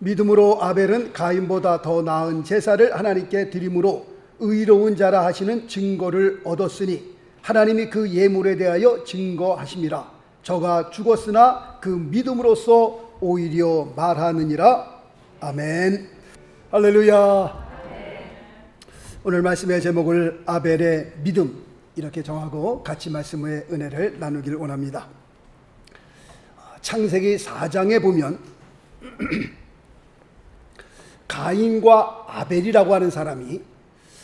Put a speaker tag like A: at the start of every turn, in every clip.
A: 믿음으로 아벨은 가인보다 더 나은 제사를 하나님께 드림으로 의로운 자라 하시는 증거를 얻었으니 하나님이 그 예물에 대하여 증거하심이라. 저가 죽었으나 그 믿음으로써 오히려 말하느니라. 아멘. 할렐루야. 오늘 말씀의 제목을 아벨의 믿음 이렇게 정하고 같이 말씀의 은혜를 나누기를 원합니다. 창세기 4장에 보면 가인과 아벨이라고 하는 사람이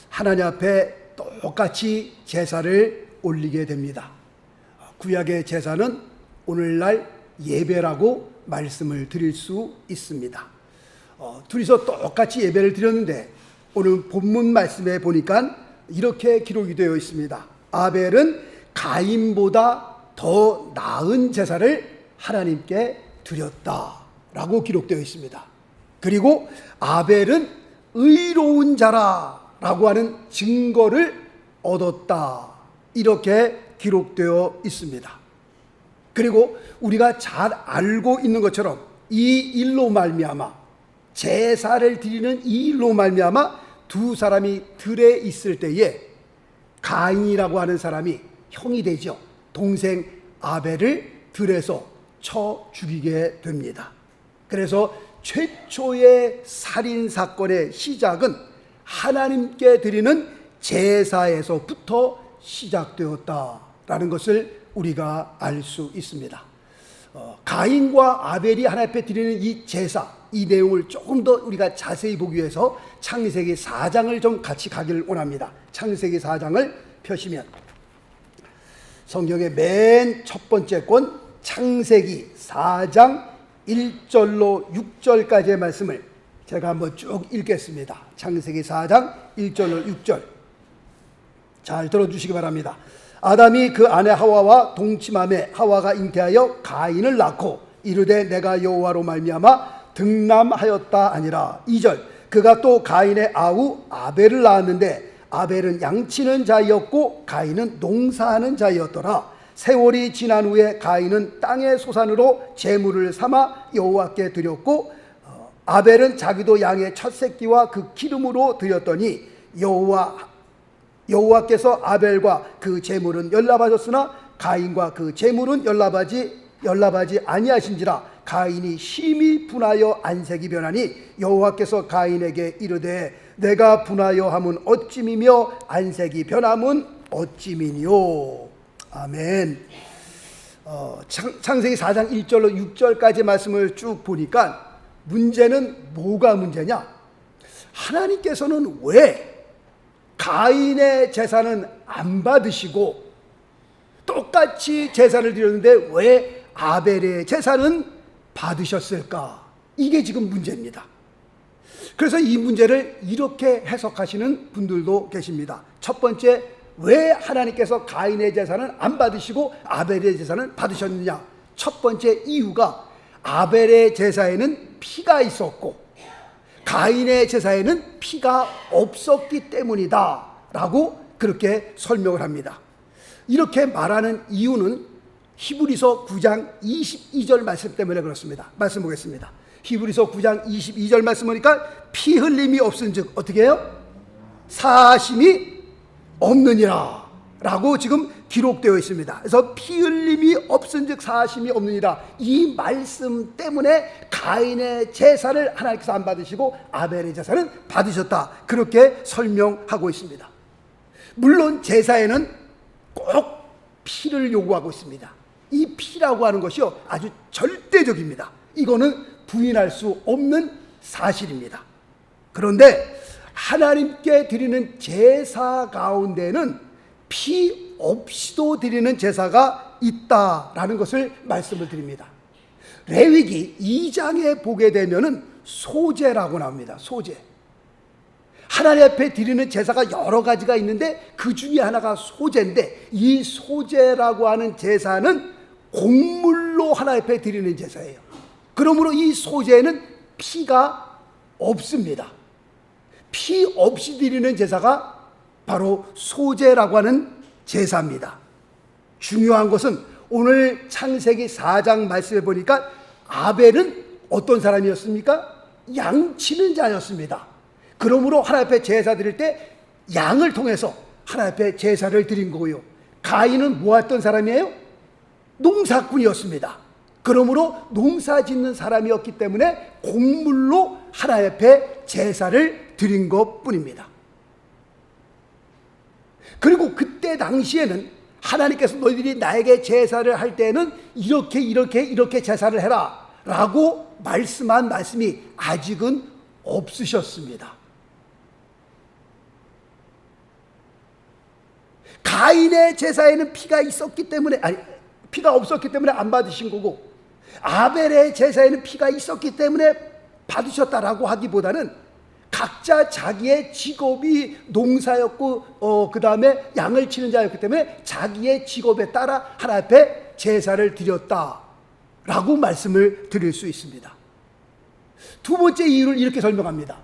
A: 하나님 앞에 똑같이 제사를 올리게 됩니다. 구약의 제사는 오늘날 예배라고 말씀을 드릴 수 있습니다. 둘이서 똑같이 예배를 드렸는데 오늘 본문 말씀에 보니까 이렇게 기록이 되어 있습니다. 아벨은 가인보다 더 나은 제사를 하나님께 드렸다라고 기록되어 있습니다. 그리고 아벨은 의로운 자라라고 하는 증거를 얻었다 이렇게 기록되어 있습니다. 그리고 우리가 잘 알고 있는 것처럼 이 일로 말미암아 제사를 드리는 이 일로 말미암아 두 사람이 들에 있을 때에 가인이라고 하는 사람이 형이 되죠. 동생 아벨을 들에서 쳐 죽이게 됩니다. 그래서 최초의 살인 사건의 시작은 하나님께 드리는 제사에서부터 시작되었다라는 것을 우리가 알 수 있습니다. 가인과 아벨이 하나님 앞에 드리는 이 제사, 이 내용을 조금 더 우리가 자세히 보기 위해서 창세기 4장을 좀 같이 가기를 원합니다. 창세기 4장을 펴시면 성경의 맨 첫 번째 권 창세기 4장 1절로 6절까지의 말씀을 제가 한번 쭉 읽겠습니다. 창세기 4장 1절로 6절 잘 들어주시기 바랍니다. 아담이 그 아내 하와와 동침하매 하와가 잉태하여 가인을 낳고 이르되 내가 여호와로 말미암아 등남하였다 아니라. 2절 그가 또 가인의 아우 아벨을 낳았는데 아벨은 양치는 자였고 가인은 농사하는 자였더라. 세월이 지난 후에 가인은 땅의 소산으로 제물을 삼아 여호와께 드렸고 아벨은 자기도 양의 첫 새끼와 그 기름으로 드렸더니 여호와께서 아벨과 그 제물은 연락하셨으나 가인과 그 제물은 연락하지 아니하신지라. 가인이 심히 분하여 안색이 변하니 여호와께서 가인에게 이르되 내가 분하여 함은 어찌미며 안색이 변함은 어찌미뇨. 아멘. 창세기 4장 1절로 6절까지 말씀을 쭉 보니까 문제는 뭐가 문제냐? 하나님께서는 왜 가인의 제사는 안 받으시고 똑같이 제사를 드렸는데 왜 아벨의 제사는 받으셨을까? 이게 지금 문제입니다. 그래서 이 문제를 이렇게 해석하시는 분들도 계십니다. 첫 번째, 왜 하나님께서 가인의 제사는 안 받으시고 아벨의 제사는 받으셨느냐? 첫 번째 이유가 아벨의 제사에는 피가 있었고 가인의 제사에는 피가 없었기 때문이다 라고 그렇게 설명을 합니다. 이렇게 말하는 이유는 히브리서 9장 22절 말씀 때문에 그렇습니다. 말씀 보겠습니다. 히브리서 9장 22절 말씀 보니까 피 흘림이 없은즉 어떻게 해요? 사하심이 없느니라 라고 지금 기록되어 있습니다. 그래서 피 흘림이 없은즉 사하심이 없느니라, 이 말씀 때문에 가인의 제사를 하나님께서 안 받으시고 아벨의 제사는 받으셨다, 그렇게 설명하고 있습니다. 물론 제사에는 꼭 피를 요구하고 있습니다. 이 피라고 하는 것이요 아주 절대적입니다. 이거는 부인할 수 없는 사실입니다. 그런데 하나님께 드리는 제사 가운데는 피 없이도 드리는 제사가 있다라는 것을 말씀을 드립니다. 레위기 2장에 보게 되면은 소제라고 나옵니다. 소제. 하나님 앞에 드리는 제사가 여러 가지가 있는데 그 중에 하나가 소제인데, 이 소제라고 하는 제사는 곡물로 하나님 앞에 드리는 제사예요. 그러므로 이 소제에는 피가 없습니다. 피 없이 드리는 제사가 바로 소제라고 하는 제사입니다. 중요한 것은 오늘 창세기 4장 말씀해 보니까 아벨은 어떤 사람이었습니까? 양치는 자였습니다. 그러므로 하나님 앞에 제사 드릴 때 양을 통해서 하나님 앞에 제사를 드린 거고요. 가인은 모았던 사람이에요? 농사꾼이었습니다. 그러므로 농사 짓는 사람이었기 때문에 곡물로 하나님 앞에 제사를 드린 것뿐입니다. 그리고 그때 당시에는 하나님께서 너희들이 나에게 제사를 할 때는 이렇게 제사를 해라 라고 말씀한 말씀이 아직은 없으셨습니다. 가인의 제사에는 피가 있었기 때문에, 피가 없었기 때문에 안 받으신 거고, 아벨의 제사에는 피가 있었기 때문에 받으셨다라고 하기보다는 각자 자기의 직업이 농사였고 그 다음에 양을 치는 자였기 때문에 자기의 직업에 따라 하나님 앞에 제사를 드렸다라고 말씀을 드릴 수 있습니다. 두 번째 이유를 이렇게 설명합니다.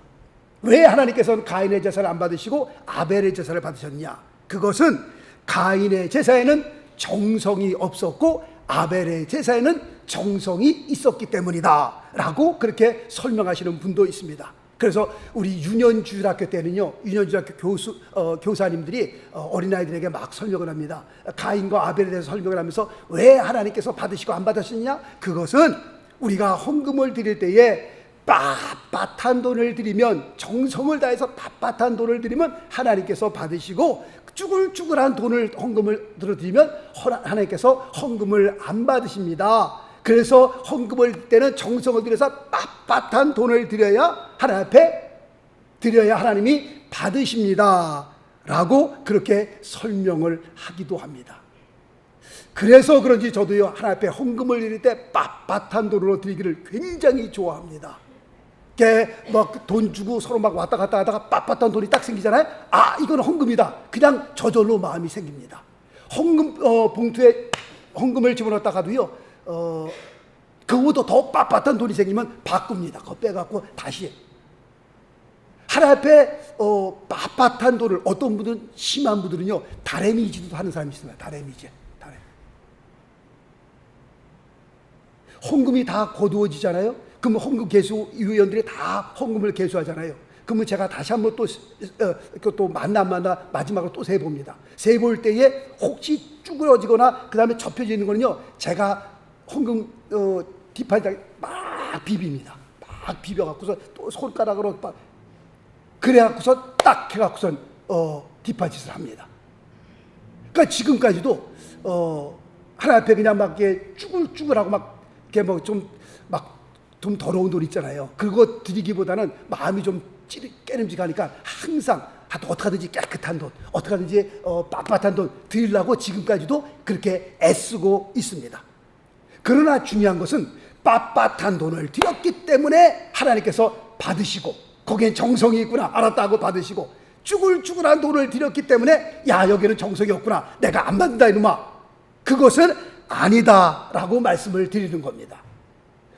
A: 왜 하나님께서는 가인의 제사를 안 받으시고 아벨의 제사를 받으셨냐? 그것은 가인의 제사에는 정성이 없었고 아벨의 제사에는 정성이 있었기 때문이다 라고 그렇게 설명하시는 분도 있습니다. 그래서 우리 유년주일학교 때는요, 유년주일학교 교사님들이 어린아이들에게 막 설명을 합니다. 가인과 아벨에 대해서 설명을 하면서 왜 하나님께서 받으시고 안 받으셨냐? 그것은 우리가 헌금을 드릴 때에 빳빳한 돈을 드리면, 정성을 다해서 빳빳한 돈을 드리면 하나님께서 받으시고, 쭈글쭈글한 돈을 헌금을 들어드리면 하나님께서 헌금을 안 받으십니다. 그래서 헌금을 드릴 때는 정성을 들여서 빳빳한 돈을 드려야 하나님 앞에 드려야 하나님이 받으십니다 라고 그렇게 설명을 하기도 합니다. 그래서 그런지 저도요, 하나님 앞에 헌금을 드릴 때 빳빳한 돈으로 드리기를 굉장히 좋아합니다. 막 돈 주고 서로 막 왔다 갔다 하다가 빳빳한 돈이 딱 생기잖아요. 아, 이건 헌금이다. 그냥 저절로 마음이 생깁니다. 헌금 봉투에 헌금을 집어넣었다가도요, 그거보다 더 빳빳한 돈이 생기면 바꿉니다. 그거 빼갖고 다시. 하나님 앞에 빳빳한 돈을, 어떤 분들은, 심한 분들은요, 다래미지도 하는 사람이 있습니다. 다래미지. 헌금이 다 거두어지잖아요. 그러면 헌금 개수위원들이 다 헌금을 개수하잖아요. 그러면 제가 다시 한번 또 마지막으로 또 세봅니다. 세볼 때에 혹시 쭈그러지거나 그 다음에 접혀져 있는 거는요, 제가 헌금 뒷판에다 막 비빕니다. 막 비벼갖고서 또 손가락으로 막 그래갖고서 딱 해갖고선 뒷판짓을 합니다. 그러니까 지금까지도 하나님 앞에 그냥 막 이렇게 쭈글쭈글하고 막 이렇게 뭐 좀 더러운 돈 있잖아요. 그거 드리기보다는 마음이 좀 깨름직하니까 항상 어떻게 하든지 깨끗한 돈, 어떻게 하든지 빳빳한 돈 드리려고 지금까지도 그렇게 애쓰고 있습니다. 그러나 중요한 것은 빳빳한 돈을 드렸기 때문에 하나님께서 받으시고, 거기엔 정성이 있구나, 알았다고 받으시고, 쭈글쭈글한 돈을 드렸기 때문에 야, 여기는 정성이 없구나, 내가 안 받는다 이놈아, 그것은 아니다라고 말씀을 드리는 겁니다.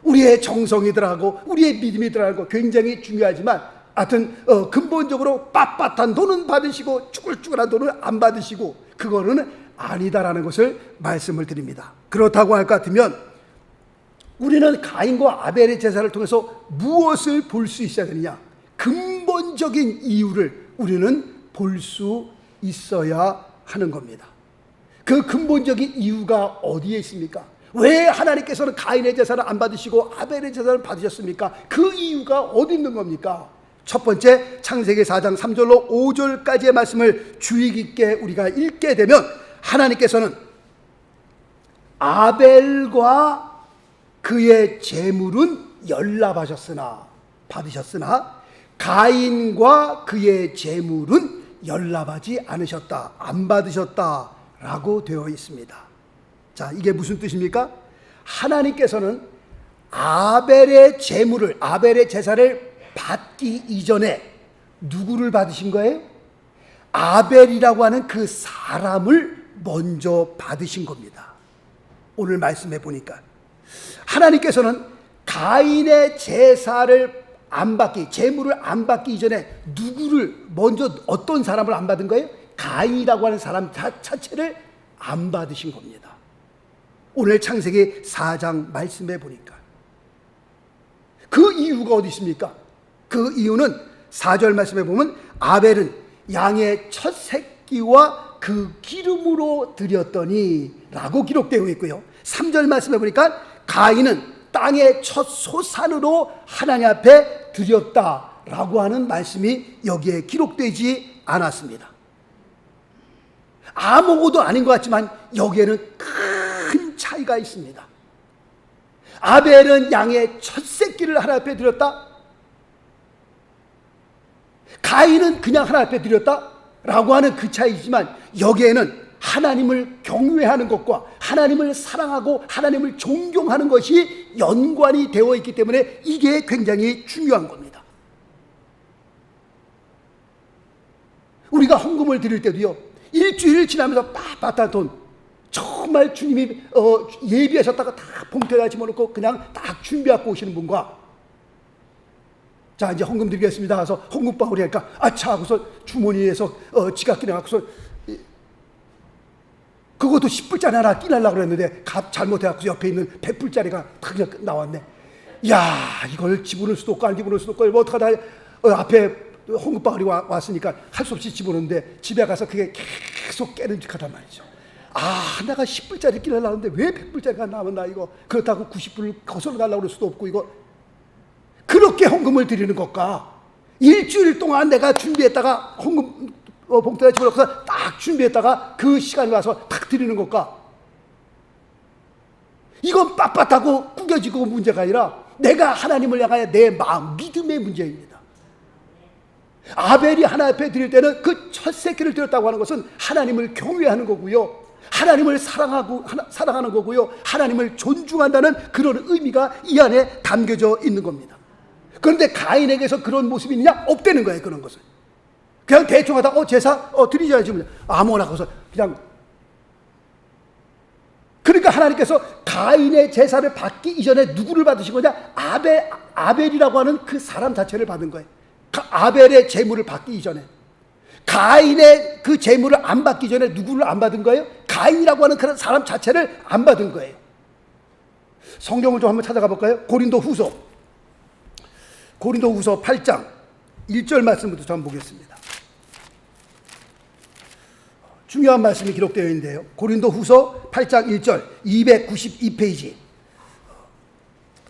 A: 우리의 정성이 들어가고 우리의 믿음이 들어가고 굉장히 중요하지만, 하여튼 근본적으로 빳빳한 돈은 받으시고 쭈글쭈글한 돈은 안 받으시고, 그거는 아니다라는 것을 말씀을 드립니다. 그렇다고 할 것 같으면 우리는 가인과 아벨의 제사를 통해서 무엇을 볼 수 있어야 되느냐? 근본적인 이유를 우리는 볼 수 있어야 하는 겁니다. 그 근본적인 이유가 어디에 있습니까? 왜 하나님께서는 가인의 제사를 안 받으시고 아벨의 제사를 받으셨습니까? 그 이유가 어디 있는 겁니까? 첫 번째, 창세기 4장 3절로 5절까지의 말씀을 주의 깊게 우리가 읽게 되면, 하나님께서는 아벨과 그의 제물은 연납하셨으나, 받으셨으나 가인과 그의 제물은 연납하지 않으셨다, 안 받으셨다 라고 되어 있습니다. 자, 이게 무슨 뜻입니까? 하나님께서는 아벨의 제물을, 아벨의 제사를 받기 이전에 누구를 받으신 거예요? 아벨이라고 하는 그 사람을 먼저 받으신 겁니다. 오늘 말씀해 보니까 하나님께서는 가인의 제사를 안 받기, 제물을 안 받기 이전에 누구를 먼저, 어떤 사람을 안 받은 거예요? 가인이라고 하는 사람 자체를 안 받으신 겁니다. 오늘 창세기 4장 말씀해 보니까. 그 이유가 어디 있습니까? 그 이유는 4절 말씀에 보면 아벨은 양의 첫 새끼와 그 기름으로 드렸더니 라고 기록되어 있고요. 3절 말씀에 보니까 가인은 땅의 첫 소산으로 하나님 앞에 드렸다라고 하는 말씀이 여기에 기록되지 않았습니다. 아무것도 아닌 것 같지만 여기에는 큰 차이가 있습니다. 아벨은 양의 첫 새끼를 하나님 앞에 드렸다. 가인은 그냥 하나님 앞에 드렸다라고 하는 그 차이지만 여기에는 하나님을 경외하는 것과 하나님을 사랑하고 하나님을 존경하는 것이 연관이 되어 있기 때문에 이게 굉장히 중요한 겁니다. 우리가 헌금을 드릴 때도요, 일주일 지나면서 빳빳한 돈, 정말 주님이 예비하셨다가 다 봉투에다 집어넣고 그냥 딱 준비하고 오시는 분과, 자 이제 헌금 드리겠습니다 하서 헌금방울이 하니까 아차 하고서 주머니에서 지갑 꺼내갖고서 그것도 10불짜리 하나 끼려고 그랬는데 잘못해갖고 옆에 있는 100불짜리가 탁 나왔네. 야, 이걸 집어넣을 수도 없고 안 집어넣을 수도 없고 뭐 어떡하다. 앞에 헌금방울이 왔으니까 할 수 없이 집어넣는데 집에 가서 그게 계속 깨름직하단 말이죠. 아, 내가 10불짜리 끼려고 하는데 왜 100불짜리가 나면 나 이거 그렇다고 90불 거슬러 가려고 그럴 수도 없고 이거 그렇게 헌금을 드리는 것과 일주일 동안 내가 준비했다가 헌금 봉투에 집어넣어서 딱 준비했다가 그 시간이 와서 딱 드리는 것과 이건 빳빳하고 구겨지고 문제가 아니라 내가 하나님을 향하여 내 마음, 믿음의 문제입니다. 아벨이 하나님 앞에 드릴 때는 그 첫 새끼를 드렸다고 하는 것은 하나님을 경외하는 거고요, 하나님을 사랑하는 거고요, 하나님을 존중한다는 그런 의미가 이 안에 담겨져 있는 겁니다. 그런데 가인에게서 그런 모습이 있느냐? 없다는 거예요. 그런 것은 그냥 대충 하다가 제사 드리자지 아무거나 가서 그냥. 그러니까 하나님께서 가인의 제사를 받기 이전에 누구를 받으신 거냐? 아벨이라고 하는 그 사람 자체를 받은 거예요. 아벨의 제물을 받기 이전에. 가인의 그 제물을 안 받기 전에 누구를 안 받은 거예요? 가인이라고 하는 그런 사람 자체를 안 받은 거예요. 성경을 좀 한번 찾아가 볼까요? 고린도후서 8장 1절 말씀부터 좀 보겠습니다. 중요한 말씀이 기록되어 있는데요. 고린도후서 8장 1절 292페이지.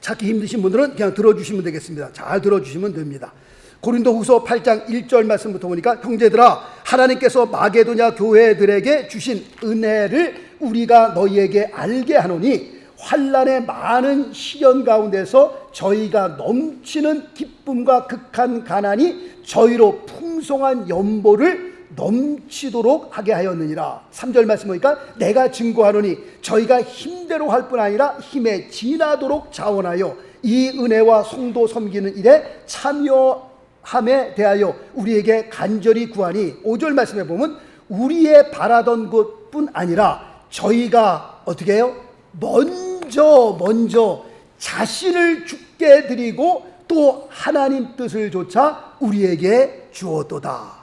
A: 찾기 힘드신 분들은 그냥 들어주시면 되겠습니다. 잘 들어주시면 됩니다. 고린도후서 8장 1절 말씀부터 보니까 형제들아, 하나님께서 마게도냐 교회들에게 주신 은혜를 우리가 너희에게 알게 하노니 환난의 많은 시련 가운데서 저희가 넘치는 기쁨과 극한 가난이 저희로 풍성한 연보를 넘치도록 하게 하였느니라. 3절 말씀 보니까 내가 증거하노니 저희가 힘대로 할 뿐 아니라 힘에 지나도록 자원하여 이 은혜와 성도 섬기는 일에 참여함에 대하여 우리에게 간절히 구하니 5절 말씀에 보면 우리의 바라던 것뿐 아니라 저희가 어떻게 해요? 먼저 자신을 죽게 드리고 또 하나님 뜻을 조차 우리에게 주었도다.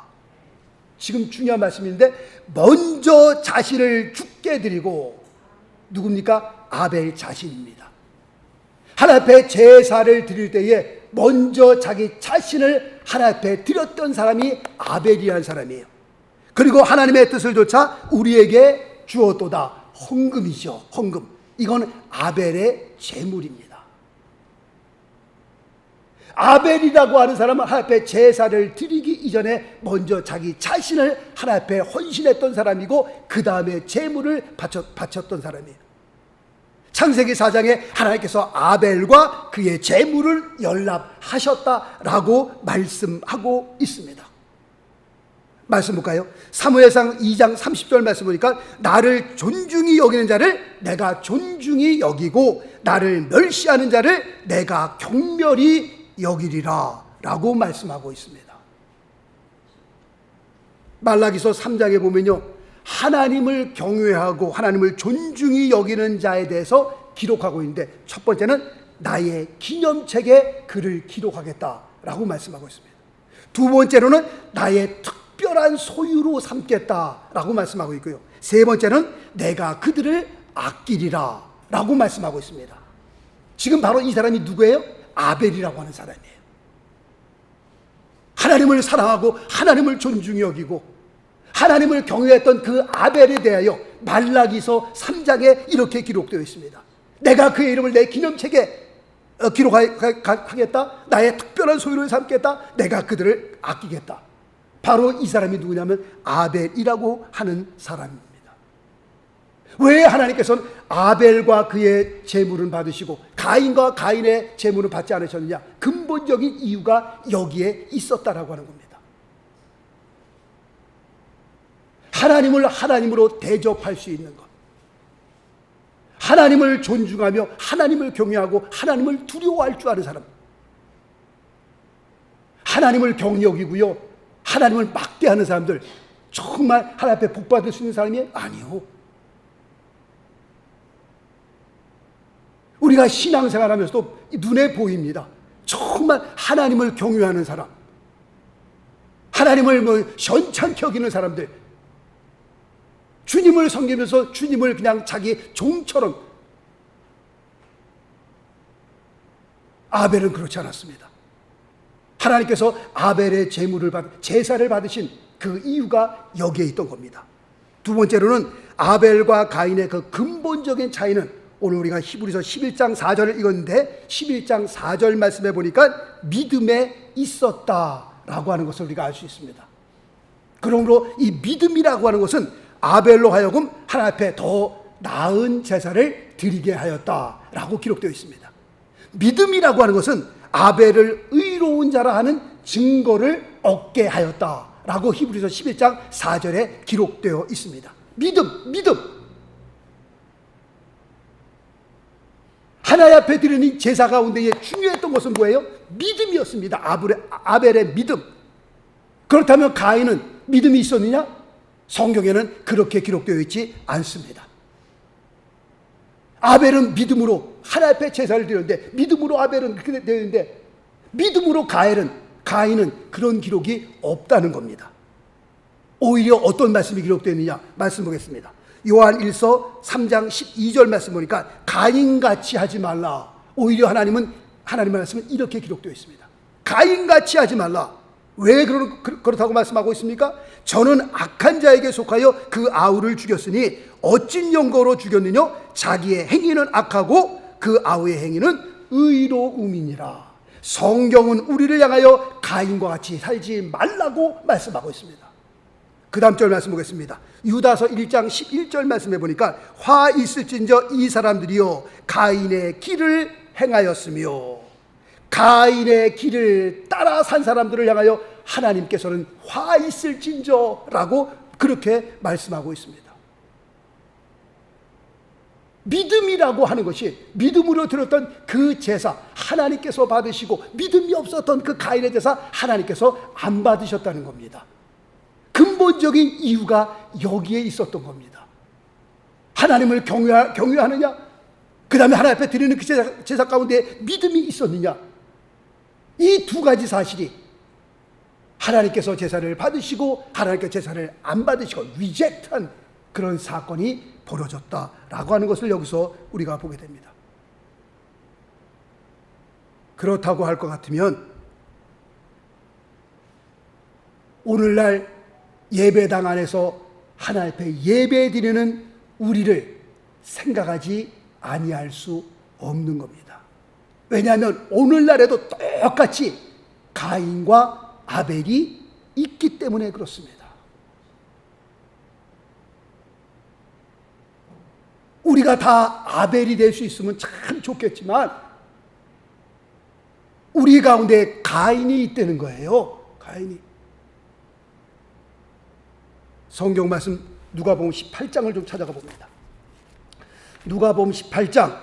A: 지금 중요한 말씀인데 먼저 자신을 죽게 드리고, 누굽니까? 아벨 자신입니다. 하나님 앞에 제사를 드릴 때에 먼저 자기 자신을 하나님 앞에 드렸던 사람이 아벨이라는 사람이에요. 그리고 하나님의 뜻을 조차 우리에게 주었도다. 헌금이죠. 헌금. 이건 아벨의 제물입니다. 아벨이라고 하는 사람은 하나님 앞에 제사를 드리기 이전에 먼저 자기 자신을 하나님 앞에 헌신했던 사람이고 그 다음에 제물을 바쳤던 사람이에요. 창세기 4장에 하나님께서 아벨과 그의 제물을 연락하셨다라고 말씀하고 있습니다. 말씀 볼까요? 사무엘상 2장 30절 말씀 보니까 나를 존중히 여기는 자를 내가 존중히 여기고 나를 멸시하는 자를 내가 경멸히 여기리라 라고 말씀하고 있습니다. 말라기서 3장에 보면요, 하나님을 경외하고 하나님을 존중히 여기는 자에 대해서 기록하고 있는데 첫 번째는 나의 기념책에 그를 기록하겠다라고 말씀하고 있습니다. 두 번째로는 나의 특별한 소유로 삼겠다라고 말씀하고 있고요. 세 번째는 내가 그들을 아끼리라 라고 말씀하고 있습니다. 지금 바로 이 사람이 누구예요? 아벨이라고 하는 사람이에요. 하나님을 사랑하고 하나님을 존중히 여기고 하나님을 경외했던 그 아벨에 대하여 말라기서 3장에 이렇게 기록되어 있습니다. 내가 그의 이름을 내 기념책에 기록하겠다. 나의 특별한 소유를 삼겠다. 내가 그들을 아끼겠다. 바로 이 사람이 누구냐면 아벨이라고 하는 사람입니다. 왜 하나님께서는 아벨과 그의 제물은 받으시고 가인과 가인의 제물은 받지 않으셨느냐? 근본적인 이유가 여기에 있었다라고 하는 겁니다. 하나님을 하나님으로 대접할 수 있는 것, 하나님을 존중하며 하나님을 경외하고 하나님을 두려워할 줄 아는 사람, 하나님을 경히 여기고요 하나님을 막대하는 사람들, 정말 하나님 앞에 복 받을 수 있는 사람이 아니요. 우리가 신앙생활하면서도 눈에 보입니다. 정말 하나님을 경외하는 사람, 하나님을 현찮게 여기는 사람들, 주님을 섬기면서 주님을 그냥 자기 종처럼. 아벨은 그렇지 않았습니다. 하나님께서 아벨의 제사를 받으신 그 이유가 여기에 있던 겁니다. 두 번째로는 아벨과 가인의 그 근본적인 차이는, 오늘 우리가 히브리서 11장 4절을 읽었는데 11장 4절 말씀해 보니까 믿음에 있었다라고 하는 것을 우리가 알 수 있습니다. 그러므로 이 믿음이라고 하는 것은 아벨로 하여금 하나님 앞에 더 나은 제사를 드리게 하였다라고 기록되어 있습니다. 믿음이라고 하는 것은 아벨을 의로운 자라 하는 증거를 얻게 하였다라고 히브리서 11장 4절에 기록되어 있습니다. 믿음. 하나님 앞에 드리는 제사 가운데 중요했던 것은 뭐예요? 믿음이었습니다. 아벨의 믿음. 그렇다면 가인은 믿음이 있었느냐? 성경에는 그렇게 기록되어 있지 않습니다. 아벨은 믿음으로 하나님 앞에 제사를 드렸는데, 믿음으로 아벨은 그렇게 되는데, 믿음으로 가인은 그런 기록이 없다는 겁니다. 오히려 어떤 말씀이 기록되어 있느냐? 말씀 보겠습니다. 요한 1서 3장 12절 말씀 보니까 가인같이 하지 말라. 오히려 하나님의 말씀은 이렇게 기록되어 있습니다. 가인같이 하지 말라. 왜 그렇다고 말씀하고 있습니까? 저는 악한 자에게 속하여 그 아우를 죽였으니 어찐 영거로 죽였느냐? 자기의 행위는 악하고 그 아우의 행위는 의로움이니라. 성경은 우리를 향하여 가인과 같이 살지 말라고 말씀하고 있습니다. 그 다음 절 말씀 보겠습니다. 유다서 1장 11절 말씀해 보니까 화 있을진저 이 사람들이요 가인의 길을 행하였으며, 가인의 길을 따라 산 사람들을 향하여 하나님께서는 화 있을진저라고 그렇게 말씀하고 있습니다. 믿음이라고 하는 것이, 믿음으로 드렸던 그 제사 하나님께서 받으시고 믿음이 없었던 그 가인의 제사 하나님께서 안 받으셨다는 겁니다. 근본적인 이유가 여기에 있었던 겁니다. 하나님을 경외하느냐? 그 다음에 하나님 앞에 드리는 그 제사 가운데 믿음이 있었느냐? 이 두 가지 사실이 하나님께서 제사를 받으시고 하나님께서 제사를 안 받으시고 리젝트한 그런 사건이 벌어졌다라고 하는 것을 여기서 우리가 보게 됩니다. 그렇다고 할 것 같으면 오늘날 예배당 안에서 하나님 앞에 예배 드리는 우리를 생각하지 아니할 수 없는 겁니다. 왜냐하면 오늘날에도 똑같이 가인과 아벨이 있기 때문에 그렇습니다. 우리가 다 아벨이 될 수 있으면 참 좋겠지만 우리 가운데 가인이 있다는 거예요. 가인이. 성경 말씀 누가복음 18장을 좀 찾아가 봅니다. 누가복음 18장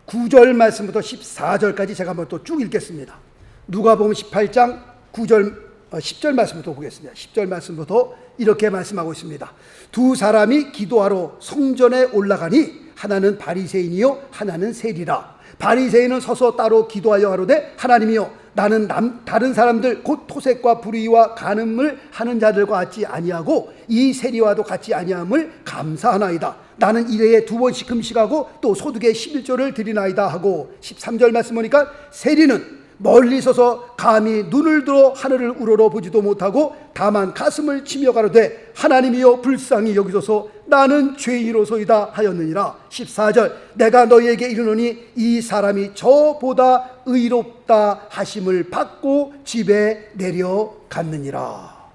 A: 9절 말씀부터 14절까지 제가 한번 또 쭉 읽겠습니다. 누가복음 18장 10절 말씀부터 보겠습니다. 10절 말씀부터 이렇게 말씀하고 있습니다. 두 사람이 기도하러 성전에 올라가니 하나는 바리새인이요 하나는 세리라. 바리새인은 서서 따로 기도하여 하로되 하나님이여 나는 다른 사람들 곧 토색과 불의와 간음을 하는 자들과 같지 아니하고 이 세리와도 같지 아니함을 감사하나이다. 나는 일회에 2번씩 금식하고 또 소득의 11조를 드리나이다 하고 13절 말씀 보니까 세리는 멀리 서서 감히 눈을 들어 하늘을 우러러 보지도 못하고 다만 가슴을 치며 가로되 하나님이여 불쌍히 여기소서 나는 죄인이로소이다 하였느니라. 14절 내가 너희에게 이르노니 이 사람이 저보다 의롭다 하심을 받고 집에 내려갔느니라.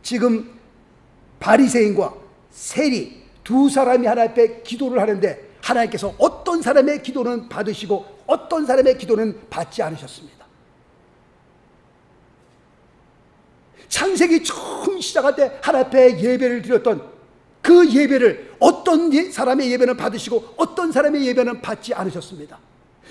A: 지금 바리새인과 세리 두 사람이 하나님 앞에 기도를 하는데 하나님께서 어떤 사람의 기도는 받으시고 어떤 사람의 기도는 받지 않으셨습니다. 창세기 처음 시작할 때 하나님 앞에 예배를 드렸던 그 예배를 어떤 사람의 예배는 받으시고 어떤 사람의 예배는 받지 않으셨습니다.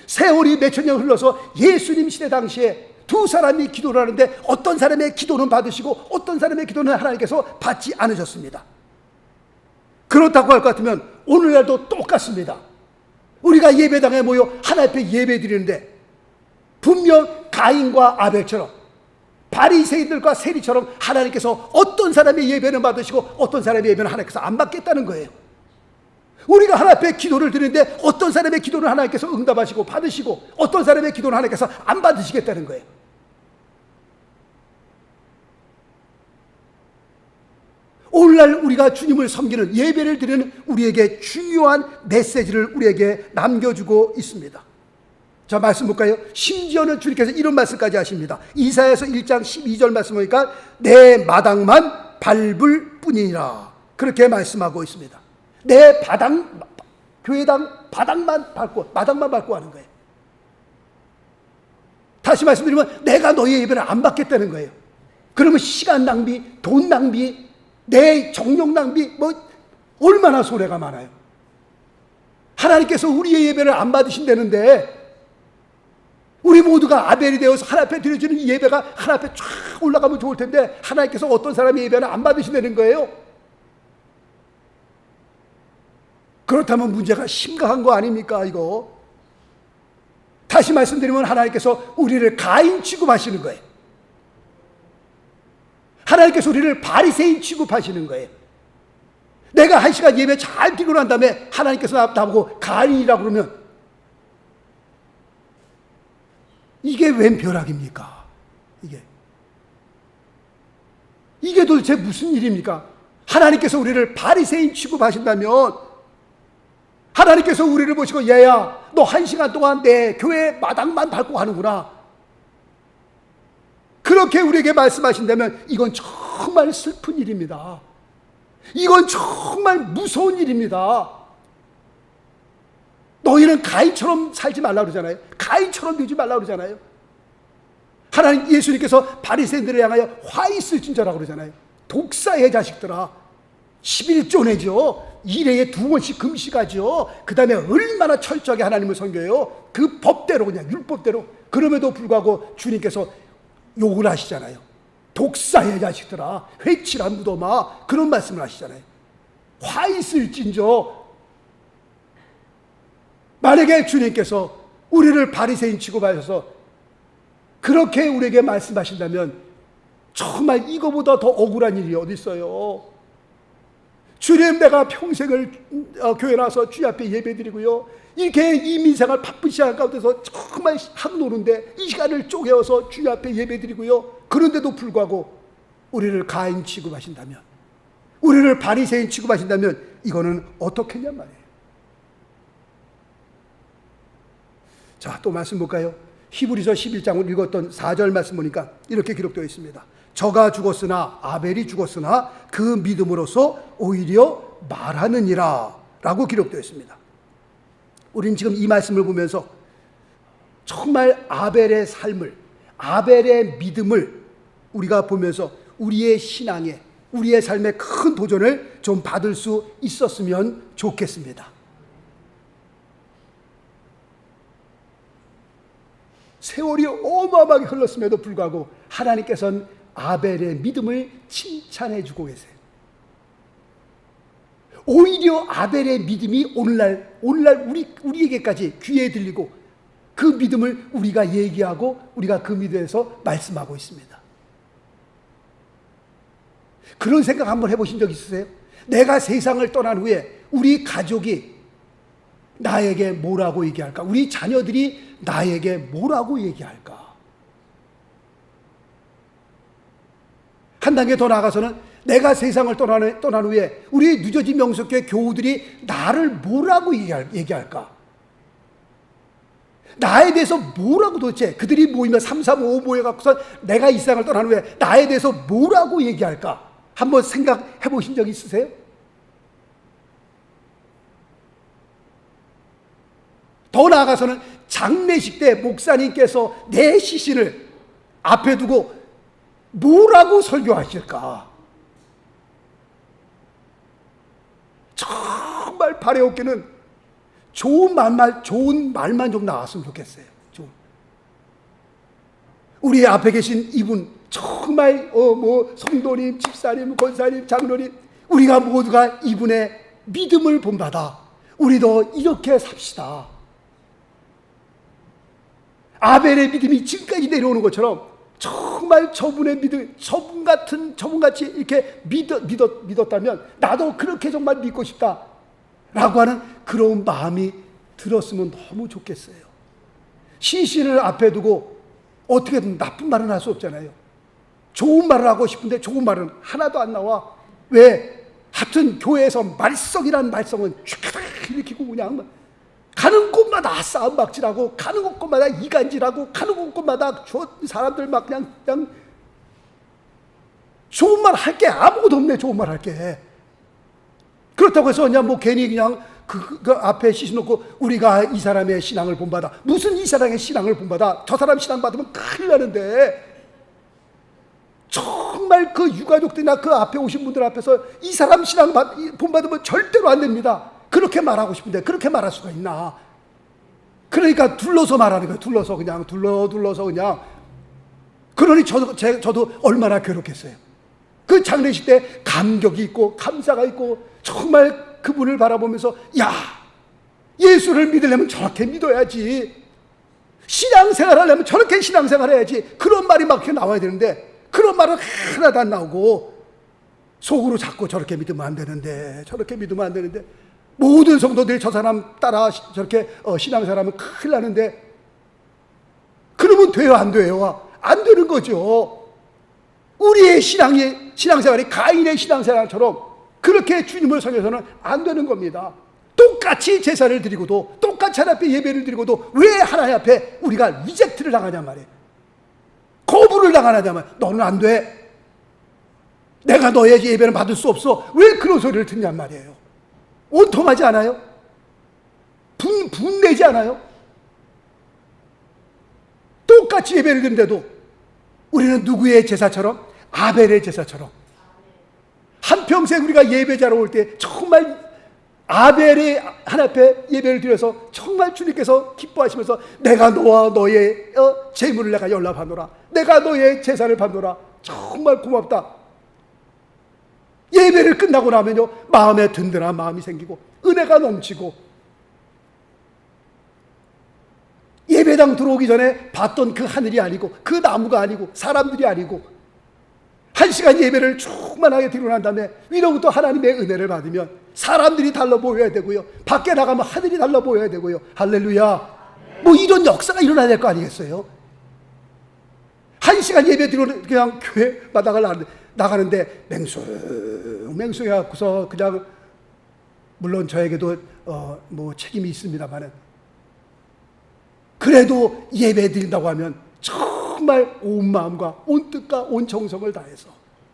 A: 세월이 몇천 년 흘러서 예수님 시대 당시에 두 사람이 기도를 하는데 어떤 사람의 기도는 받으시고 어떤 사람의 기도는 하나님께서 받지 않으셨습니다. 그렇다고 할 것 같으면 오늘날도 똑같습니다. 우리가 예배당에 모여 하나님 앞에 예배 드리는데 분명 가인과 아벨처럼 바리새인들과 세리처럼 하나님께서 어떤 사람의 예배는 받으시고 어떤 사람의 예배는 하나님께서 안 받겠다는 거예요. 우리가 하나님 앞에 기도를 드리는데 어떤 사람의 기도는 하나님께서 응답하시고 받으시고 어떤 사람의 기도는 하나님께서 안 받으시겠다는 거예요. 오늘날 우리가 주님을 섬기는 예배를 드리는 우리에게 중요한 메시지를 우리에게 남겨주고 있습니다. 자, 말씀 볼까요? 심지어는 주님께서 이런 말씀까지 하십니다. 이사야서 1장 12절 말씀 보니까 내 마당만 밟을 뿐이니라 그렇게 말씀하고 있습니다. 내 교회당 바닥만 밟고 마당만 밟고 하는 거예요. 다시 말씀드리면 내가 너희의 예배를 안 받겠다는 거예요. 그러면 시간 낭비, 돈 낭비, 내 정력 낭비, 얼마나 손해가 많아요. 하나님께서 우리의 예배를 안 받으신다는데 우리 모두가 아벨이 되어서 하나님 앞에 드려지는 이 예배가 하나님 앞에 쫙 올라가면 좋을 텐데 하나님께서 어떤 사람의 예배는 안 받으신다는 거예요. 그렇다면 문제가 심각한 거 아닙니까 이거? 다시 말씀드리면 하나님께서 우리를 가인 취급하시는 거예요. 하나님께서 우리를 바리새인 취급하시는 거예요. 내가 1시간 예배 잘 드리고 난 다음에 하나님께서 나보고 가인이라고 그러면 이게 웬 벼락입니까? 이게 도대체 무슨 일입니까? 하나님께서 우리를 바리새인 취급하신다면 하나님께서 우리를 보시고 얘야 너 1시간 동안 내 교회 마당만 밟고 가는구나 그렇게 우리에게 말씀하신다면 이건 정말 슬픈 일입니다. 이건 정말 무서운 일입니다. 너희는 가인처럼 살지 말라고 그러잖아요. 가인처럼 되지 말라고 그러잖아요. 하나님 예수님께서 바리새인들을 향하여 화 있을진저라고 그러잖아요. 독사의 자식들아 11조 내죠. 1회에 2번씩 금식하죠. 그 다음에 얼마나 철저하게 하나님을 섬겨요. 그 법대로 그냥 율법대로. 그럼에도 불구하고 주님께서 욕을 하시잖아요. 독사의 자식들아 회칠한 무덤아 그런 말씀을 하시잖아요. 화 있을진저 만약에 주님께서 우리를 바리새인 취급하셔서 그렇게 우리에게 말씀하신다면 정말 이거보다 더 억울한 일이 어디 있어요. 주님 내가 평생을 교회 나와서 주님 앞에 예배드리고요 이렇게 이 민생을 바쁜 시간 가운데서 정말 하고 노는데 이 시간을 쪼개어서 주님 앞에 예배드리고요 그런데도 불구하고 우리를 가인 취급하신다면 우리를 바리새인 취급하신다면 이거는 어떻겠냔 말이에요. 자, 또 말씀 볼까요? 히브리서 11장을 읽었던 4절 말씀 보니까 이렇게 기록되어 있습니다. 저가 죽었으나 아벨이 죽었으나 그 믿음으로써 오히려 말하느니라 라고 기록되어 있습니다. 우리는 지금 이 말씀을 보면서 정말 아벨의 삶을 아벨의 믿음을 우리가 보면서 우리의 신앙에 우리의 삶에 큰 도전을 좀 받을 수 있었으면 좋겠습니다. 세월이 어마어마하게 흘렀음에도 불구하고 하나님께서는 아벨의 믿음을 칭찬해 주고 계세요. 오히려 아벨의 믿음이 오늘날 우리에게까지 귀에 들리고 그 믿음을 우리가 얘기하고 우리가 그 믿음에서 말씀하고 있습니다. 그런 생각 한번 해보신 적 있으세요? 내가 세상을 떠난 후에 우리 가족이 나에게 뭐라고 얘기할까? 우리 자녀들이 나에게 뭐라고 얘기할까? 한 단계 더 나아가서는 내가 세상을 떠난 후에 우리 뉴저지 명석교회 교우들이 나를 뭐라고 얘기할까? 나에 대해서 뭐라고 도대체 그들이 모이면 335 모여갖고서 내가 이 세상을 떠난 후에 나에 대해서 뭐라고 얘기할까? 한번 생각해 보신 적 있으세요? 더 나아가서는 장례식 때 목사님께서 내 시신을 앞에 두고 뭐라고 설교하실까? 정말 발에 없기는 좋은 말만 좀 나왔으면 좋겠어요. 우리 앞에 계신 이분 정말 성도님, 집사님, 권사님, 장로님, 우리가 모두가 이분의 믿음을 본받아 우리도 이렇게 삽시다. 아벨의 믿음이 지금까지 내려오는 것처럼 정말 저분의 믿음, 저분같이 이렇게 믿었다면 나도 그렇게 정말 믿고 싶다 라고 하는 그런 마음이 들었으면 너무 좋겠어요. 시신을 앞에 두고 어떻게든 나쁜 말은 할 수 없잖아요. 좋은 말을 하고 싶은데 좋은 말은 하나도 안 나와. 왜? 하여튼 교회에서 말썽이란 말썽은 쫙 일으키고 그냥 가는 곳마다 싸움박질하고 가는 곳마다 이간질하고 가는 곳마다 사람들 막 그냥 좋은 말 할게 아무것도 없네. 좋은 말 할게. 그렇다고 해서 그냥 괜히 그냥 그 앞에 시신놓고 우리가 이 사람의 신앙을 본받아. 무슨 이 사람의 신앙을 본받아? 저 사람 신앙 받으면 큰일 나는데 정말 그 유가족들이나 그 앞에 오신 분들 앞에서 이 사람 신앙 본받으면 절대로 안 됩니다. 그렇게 말하고 싶은데 그렇게 말할 수가 있나? 그러니까 둘러서 말하는 거예요. 둘러서 그냥 둘러서 그냥. 그러니 저도 얼마나 괴롭겠어요. 그 장례식 때 감격이 있고 감사가 있고 정말 그분을 바라보면서 야, 예수를 믿으려면 저렇게 믿어야지, 신앙생활 하려면 저렇게 신앙생활 해야지, 그런 말이 막 이렇게 나와야 되는데 그런 말은 하나도 안 나오고 속으로 자꾸 저렇게 믿으면 안 되는데 저렇게 믿으면 안 되는데 모든 성도들이 저 사람 따라 저렇게 신앙생활하면 큰일 나는데 그러면 돼요 안 돼요? 안 되는 거죠. 우리의 신앙생활이 가인의 신앙생활처럼 그렇게 주님을 섬겨서는 안 되는 겁니다. 똑같이 제사를 드리고도 똑같이 하나님 앞에 예배를 드리고도 왜 하나님 앞에 우리가 리젝트를 당하냐 말이에요. 거부를 당하냐 말이에요. 너는 안 돼. 내가 너의 예배를 받을 수 없어. 왜 그런 소리를 듣냔 말이에요. 온통하지 않아요? 분내지 않아요? 똑같이 예배를 드리는데도 우리는 누구의 제사처럼? 아벨의 제사처럼 한평생 우리가 예배자로 올 때 정말 아벨의 하나님 앞에 예배를 드려서 정말 주님께서 기뻐하시면서 내가 너와 너의 재물을 내가 연락하노라, 내가 너의 제사를 받노라, 정말 고맙다. 예배를 끝나고 나면요 마음에 든든한 마음이 생기고 은혜가 넘치고 예배당 들어오기 전에 봤던 그 하늘이 아니고 그 나무가 아니고 사람들이 아니고 1시간 예배를 충만하게 드리고 난 다음에 위로부터 하나님의 은혜를 받으면 사람들이 달라 보여야 되고요, 밖에 나가면 하늘이 달라 보여야 되고요. 할렐루야. 뭐 이런 역사가 일어나야 될 거 아니겠어요? 1시간 예배 드리고 그냥 교회 마당을 나가는데 맹숭해갖고서 그냥, 물론 저에게도 뭐 책임이 있습니다만은 그래도 예배 드린다고 하면 정말 온 마음과 온 뜻과 온 정성을 다해서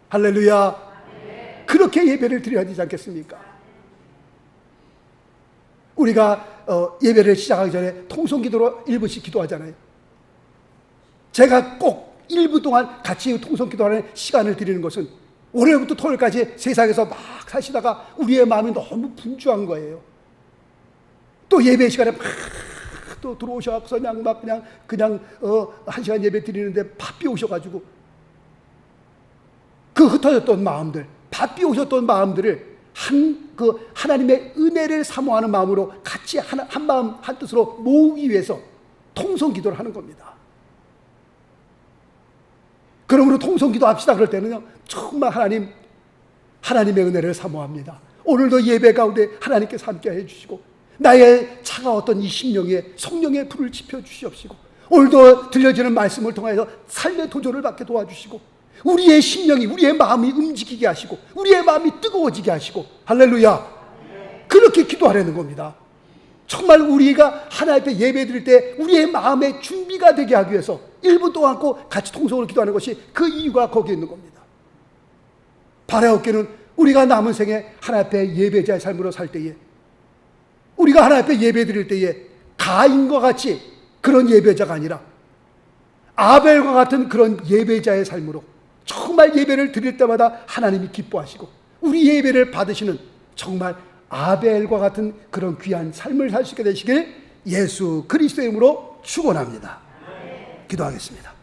A: 할렐루야 그렇게 예배를 드려야 되지 않겠습니까? 우리가 예배를 시작하기 전에 통성기도로 1분씩 기도하잖아요. 제가 꼭 1분 동안 같이 통성기도하는 시간을 드리는 것은 월요일부터 토요일까지 세상에서 막 사시다가 우리의 마음이 너무 분주한 거예요. 또 예배 시간에 막 또 들어오셔서 그냥 1시간 예배 드리는데 바삐 오셔가지고 그 흩어졌던 마음들, 바삐 오셨던 마음들을 하나님의 은혜를 사모하는 마음으로 같이 한 마음 한 뜻으로 모으기 위해서 통성기도를 하는 겁니다. 그러므로 통성기도 합시다 그럴 때는요 정말 하나님의 은혜를 사모합니다. 오늘도 예배 가운데 하나님께서 함께 해주시고 나의 차가웠던 이 심령에 성령의 불을 지펴주시옵시고 오늘도 들려지는 말씀을 통해서 삶의 도전을 받게 도와주시고 우리의 심령이 우리의 마음이 움직이게 하시고 우리의 마음이 뜨거워지게 하시고 할렐루야. 그렇게 기도하려는 겁니다. 정말 우리가 하나님 앞에 예배 드릴 때 우리의 마음의 준비가 되게 하기 위해서 1분 동안 꼭 같이 통성으로 기도하는 것이 그 이유가 거기에 있는 겁니다. 바라옵기는 우리가 남은 생에 하나님 앞에 예배자의 삶으로 살 때에 우리가 하나님 앞에 예배 드릴 때에 가인과 같이 그런 예배자가 아니라 아벨과 같은 그런 예배자의 삶으로 정말 예배를 드릴 때마다 하나님이 기뻐하시고 우리 예배를 받으시는 정말 아벨과 같은 그런 귀한 삶을 살 수 있게 되시길 예수 그리스도의 이름으로 축원합니다. 기도하겠습니다.